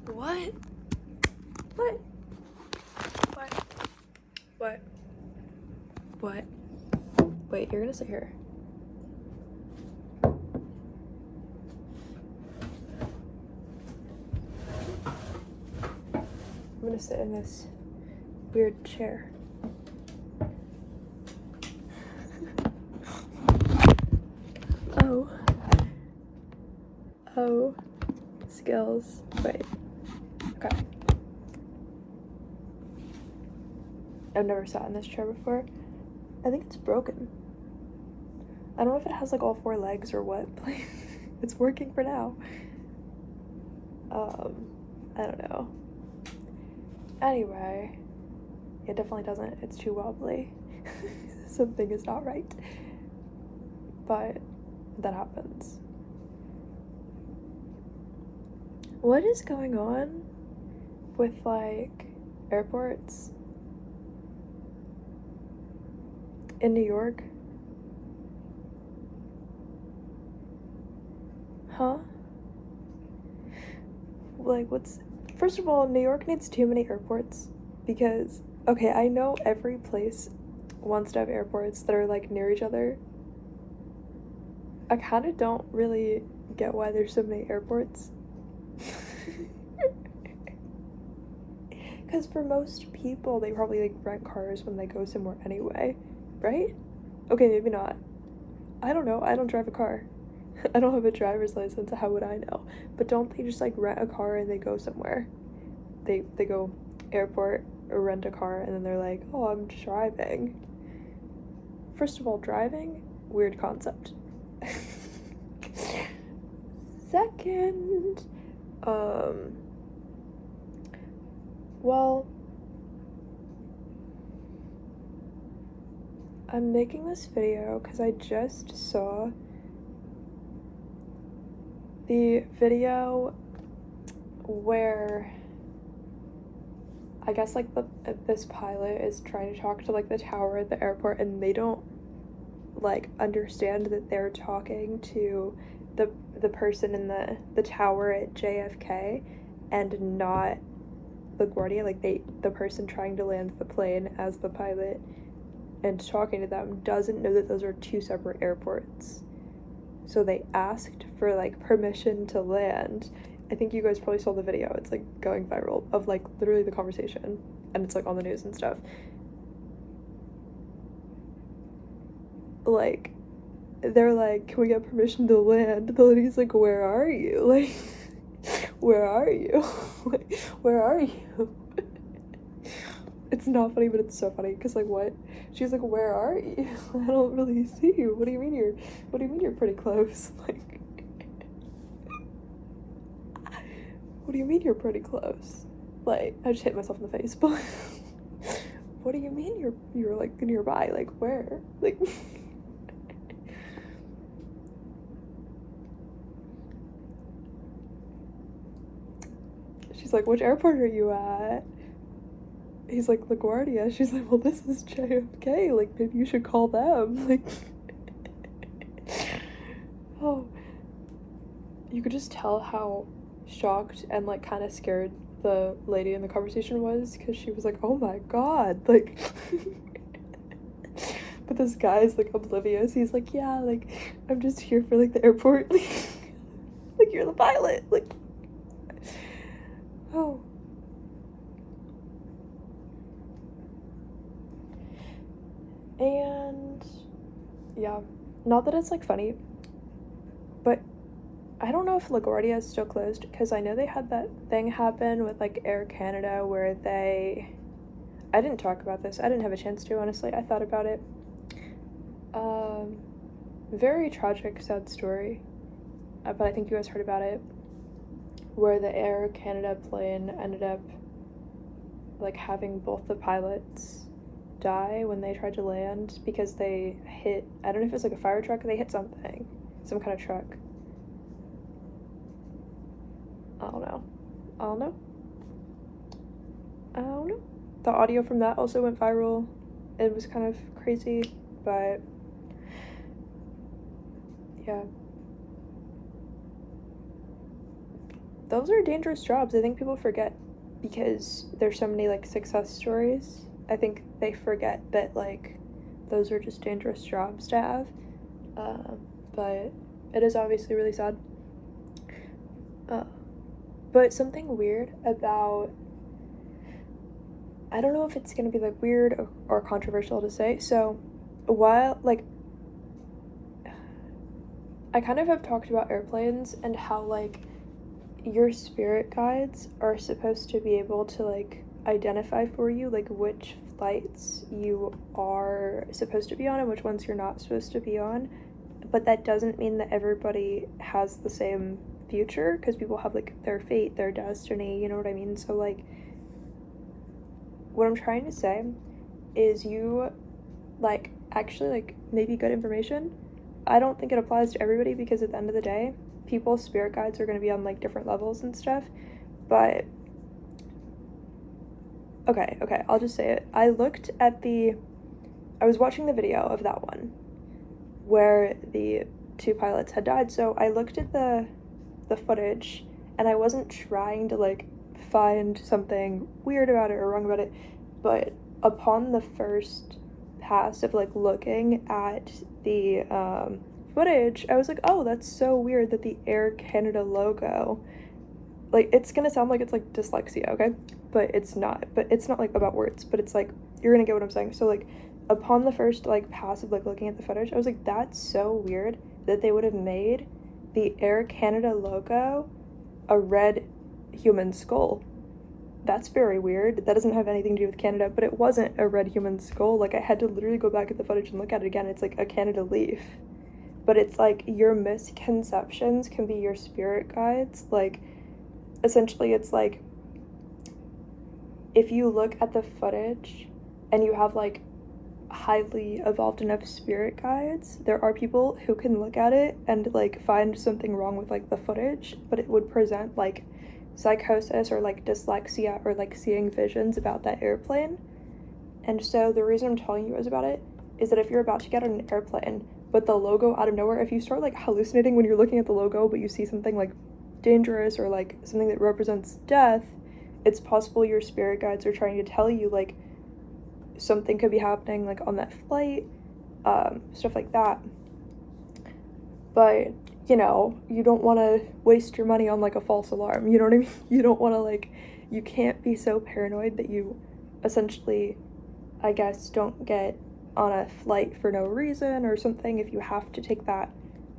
What? What? What? What? What? Wait, you're gonna sit here. I'm gonna sit in this weird chair. Oh, skills. Wait. Okay. I've never sat in this chair before. I think it's broken. I don't know if it has like all 4 legs or what, but it's working for now. I don't know. Anyway, it definitely doesn't. It's too wobbly. Something is not right. But that happens. What is going on with like airports in New York? Huh? Like, first of all, New York needs too many airports because, okay, I know every place wants to have airports that are like near each other. I kind of don't really get why there's so many airports. Because for most people, they probably like rent cars when they go somewhere anyway, right? Okay, maybe not. I don't know. I don't drive a car. I don't have a driver's license. How would I know? But don't they just like rent a car and they go somewhere? They go airport or rent a car and then they're like, oh, I'm driving. First of all, driving, weird concept. Second, well, I'm making this video because I just saw the video where I guess like this pilot is trying to talk to like the tower at the airport and they don't like understand that they're talking to the person in the tower at JFK and not LaGuardia. Like the person trying to land the plane as the pilot and talking to them doesn't know that those are 2 separate airports. So they asked for like permission to land. I think you guys probably saw the video. It's like going viral of like literally the conversation and it's like on the news and stuff. Like they're like, can we get permission to land? The lady's like, where are you? Like, where are you? Like, where are you? It's not funny, but it's so funny because like what? She's like, where are you? I don't really see you. What do you mean you're pretty close? Like, what do you mean you're pretty close? Like, I just hit myself in the face, but what do you mean you're like nearby? Like where? Like she's like, which airport are you at? He's like, LaGuardia. She's like, well, this is JFK. Like, maybe you should call them. Like, oh, you could just tell how shocked and like kind of scared the lady in the conversation was because she was like, oh my god, like. But this guy's like oblivious. He's like, yeah, like I'm just here for like the airport. Like you're the pilot. Like, oh. And yeah, not that it's like funny, but I don't know if LaGuardia is still closed because I know they had that thing happen with like Air Canada where I didn't talk about this. I didn't have a chance to, honestly. I thought about it. Very tragic, sad story. But I think you guys heard about it. Where the Air Canada plane ended up like having both the pilots die when they tried to land because they hit, I don't know if it was like a fire truck, they hit something. Some kind of truck. I don't know. The audio from that also went viral. It was kind of crazy, but yeah. those are dangerous jobs. I think people forget because there's so many like success stories. I think they forget that like those are just dangerous jobs to have. But it is obviously really sad. But something weird about, I don't know if it's gonna be like weird or controversial to say. So while like I kind of have talked about airplanes and how like your spirit guides are supposed to be able to like identify for you like which flights you are supposed to be on and which ones you're not supposed to be on, but that doesn't mean that everybody has the same future, because people have like their fate, their destiny, you know what I mean? So like what I'm trying to say is you like actually like maybe good information. I don't think it applies to everybody, because at the end of the day people's spirit guides are going to be on like different levels and stuff. But okay, I'll just say it. I was watching the video of that one where the two pilots had died, so I looked at the footage, and I wasn't trying to like find something weird about it or wrong about it, but upon the first pass of like looking at the footage, I was like, oh, that's so weird that the Air Canada logo, like, it's gonna sound like it's like dyslexia, okay, but it's not like about words, but it's like, you're gonna get what I'm saying. So like upon the first like pass of like looking at the footage, I was like, that's so weird that they would have made the Air Canada logo a red human skull. That's very weird. That doesn't have anything to do with Canada, but it wasn't a red human skull. Like, I had to literally go back at the footage and look at it again. It's like a Canada leaf. But it's like your misconceptions can be your spirit guides. Like, essentially it's like if you look at the footage and you have like highly evolved enough spirit guides, there are people who can look at it and like find something wrong with like the footage, but it would present like psychosis or like dyslexia or like seeing visions about that airplane. And so the reason I'm telling you guys about it is that if you're about to get on an airplane but the logo out of nowhere, if you start like hallucinating when you're looking at the logo but you see something like dangerous or like something that represents death, it's possible your spirit guides are trying to tell you like something could be happening like on that flight, stuff like that. But you know, you don't want to waste your money on like a false alarm, you know what I mean? You don't want to like, you can't be so paranoid that you essentially, I guess, don't get on a flight for no reason or something if you have to take that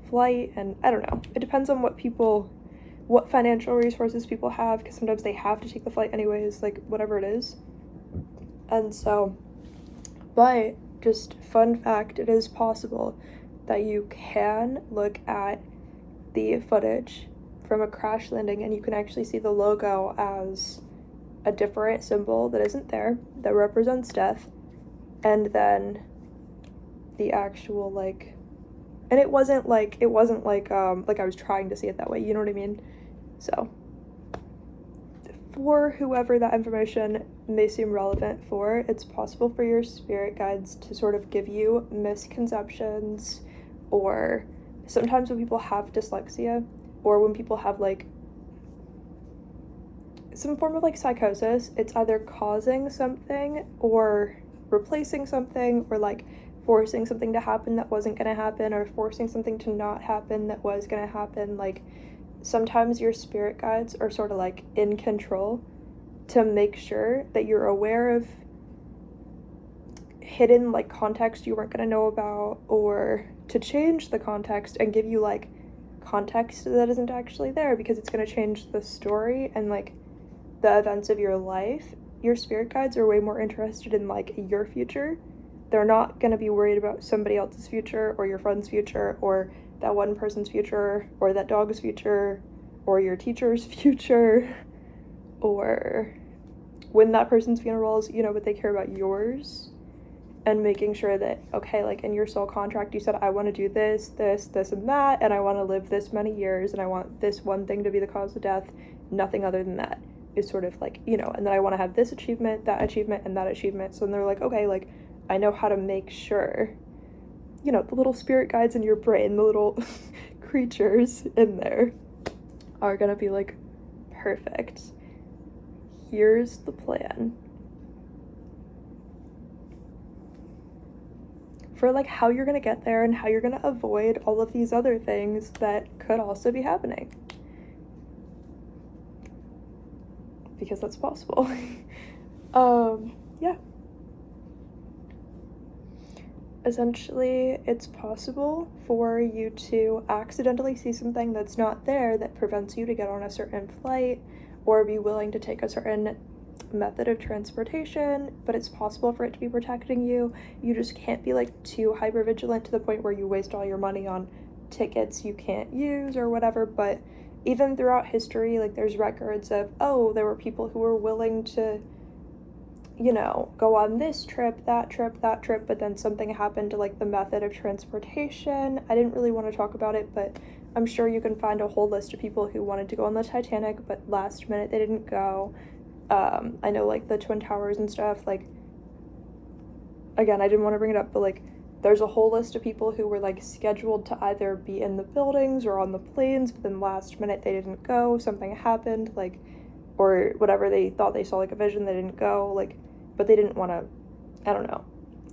flight. And I don't know, it depends on what financial resources people have, because sometimes they have to take the flight anyways, like whatever it is. And so, but just fun fact, it is possible that you can look at the footage from a crash landing and you can actually see the logo as a different symbol that isn't there, that represents death, and then the actual like, and it wasn't like I was trying to see it that way, you know what I mean? So for whoever that information may seem relevant for, it's possible for your spirit guides to sort of give you misconceptions, or sometimes when people have dyslexia or when people have like some form of like psychosis, it's either causing something or replacing something, or like forcing something to happen that wasn't going to happen, or forcing something to not happen that was going to happen. Like, sometimes your spirit guides are sort of like in control to make sure that you're aware of hidden like context you weren't going to know about, or to change the context and give you like context that isn't actually there, because it's going to change the story and like the events of your life. Your spirit guides are way more interested in like your future. They're not going to be worried about somebody else's future, or your friend's future, or that one person's future, or that dog's future, or your teacher's future, or when that person's funeral is, you know, but they care about yours, and making sure that, okay, like in your soul contract, you said, I want to do this, this, this, and that, and I want to live this many years, and I want this one thing to be the cause of death, nothing other than that, is sort of like, you know, and then I want to have this achievement, and that achievement. So then they're like, okay, like, I know how to make sure, you know, the little spirit guides in your brain, the little creatures in there are gonna be like perfect. Here's the plan. For like how you're gonna get there and how you're gonna avoid all of these other things that could also be happening. Because that's possible. Yeah. Essentially, it's possible for you to accidentally see something that's not there that prevents you to get on a certain flight or be willing to take a certain method of transportation, but it's possible for it to be protecting you. You just can't be like too hyper vigilant to the point where you waste all your money on tickets you can't use or whatever. But even throughout history, like there's records of, oh, there were people who were willing to, you know, go on this trip, that trip, but then something happened to like the method of transportation. I didn't really want to talk about it, but I'm sure you can find a whole list of people who wanted to go on the Titanic, but last minute they didn't go. I know like the Twin Towers and stuff, like, again, I didn't want to bring it up, but like there's a whole list of people who were like scheduled to either be in the buildings or on the planes, but then last minute they didn't go, something happened, like, or whatever, they thought they saw like a vision, they didn't go, like, but they didn't want to, I don't know,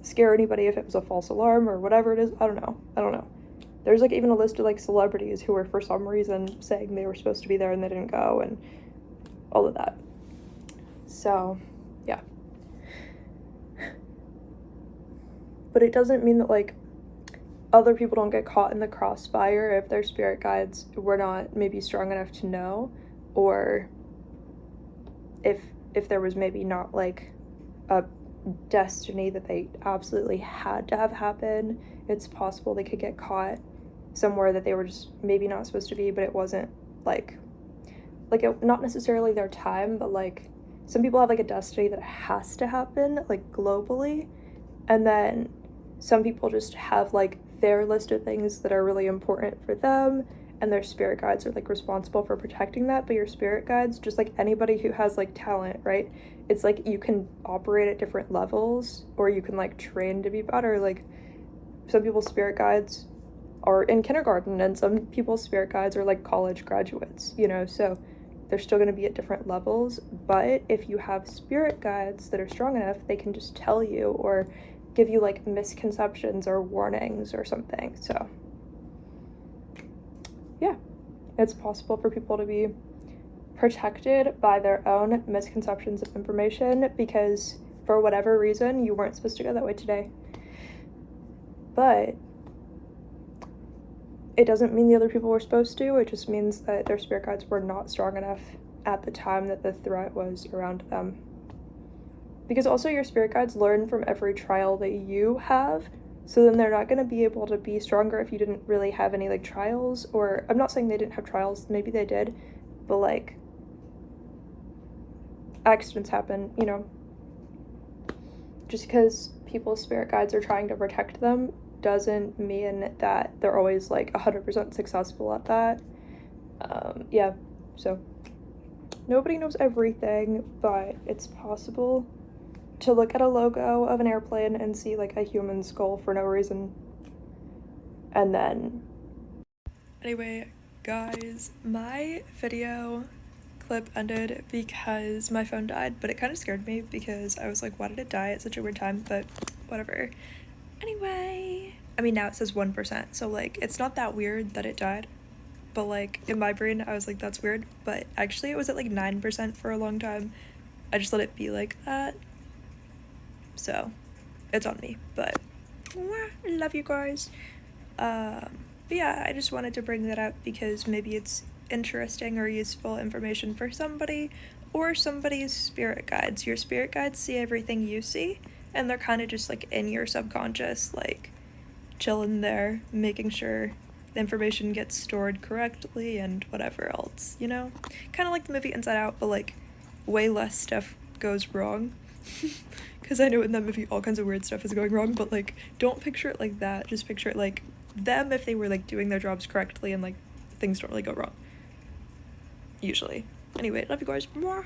scare anybody if it was a false alarm or whatever it is. I don't know. There's like even a list of like celebrities who were for some reason saying they were supposed to be there and they didn't go and all of that. So, yeah. But it doesn't mean that like other people don't get caught in the crossfire if their spirit guides were not maybe strong enough to know, or if there was maybe not like a destiny that they absolutely had to have happen. It's possible they could get caught somewhere that they were just maybe not supposed to be, but it wasn't like it, not necessarily their time, but like some people have like a destiny that has to happen like globally, and then some people just have like their list of things that are really important for them, and their spirit guides are like responsible for protecting that. But your spirit guides, just like anybody who has like talent, right? It's like you can operate at different levels, or you can like train to be better. Like some people's spirit guides are in kindergarten, and some people's spirit guides are like college graduates, you know, so they're still going to be at different levels. But if you have spirit guides that are strong enough, they can just tell you or give you like misconceptions or warnings or something. So yeah, it's possible for people to be protected by their own misconceptions of information because for whatever reason you weren't supposed to go that way today. But it doesn't mean the other people were supposed to. It just means that their spirit guides were not strong enough at the time that the threat was around them. Because also your spirit guides learn from every trial that you have, so then they're not going to be able to be stronger if you didn't really have any like trials. Or I'm not saying they didn't have trials, maybe they did, but like accidents happen, you know. Just because people's spirit guides are trying to protect them doesn't mean that they're always like 100% successful at that. Yeah, so nobody knows everything, but it's possible to look at a logo of an airplane and see like a human skull for no reason. And then anyway, guys, my video clip ended because my phone died, but it kind of scared me because I was like, why did it die at such a weird time? But whatever. Anyway, I mean, now it says 1%, so like it's not that weird that it died, but like in my brain I was like, that's weird. But actually it was at like 9% for a long time. I just let it be like that, so it's on me. But love you guys. But yeah, I just wanted to bring that up because maybe it's interesting or useful information for somebody, or somebody's spirit guides. Your spirit guides see everything you see, and they're kind of just like in your subconscious, like chilling there, making sure the information gets stored correctly and whatever else, you know? Kind of like the movie Inside Out, but like way less stuff goes wrong. Because I know in that movie all kinds of weird stuff is going wrong, but like don't picture it like that. Just picture it like them if they were like doing their jobs correctly and like things don't really go wrong. Usually. Anyway, love you guys. Mwah.